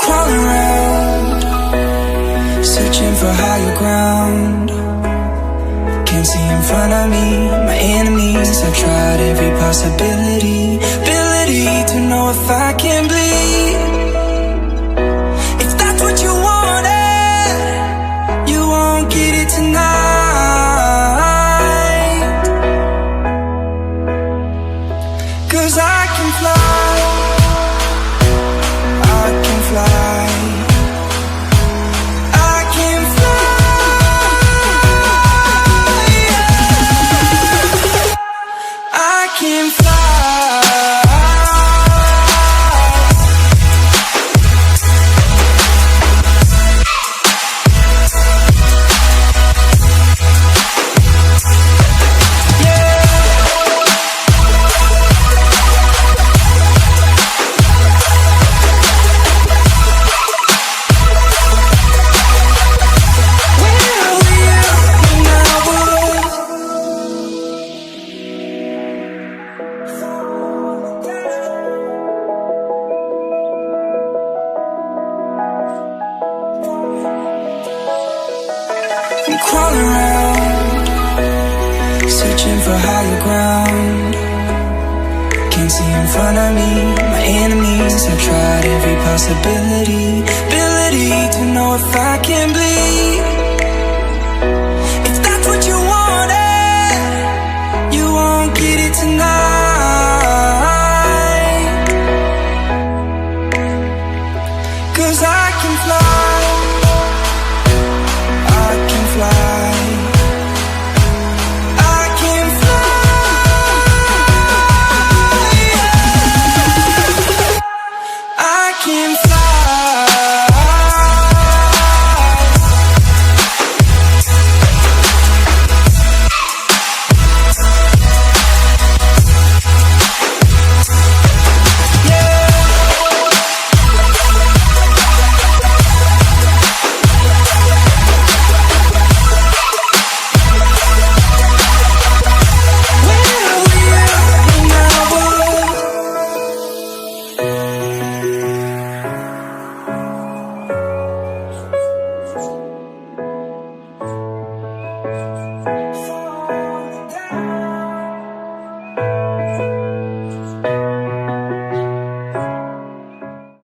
Crawling around, searching for higher ground. Can't see in front of me, my enemies. I've tried every possibility, ability to know if I can bleed. If that's what you wanted, you won't get it tonight. 'Cause I can fly, I can fly, I can fly, yeah. I can fly. I'm crawling around, searching for higher ground. Can't see in front of me, my enemies. I've tried every possibility, ability to know if I can bleed. If that's what you wanted, you won't get it tonight. 'Cause I can fly, I can fly, I can fly, yeah. I can fly. For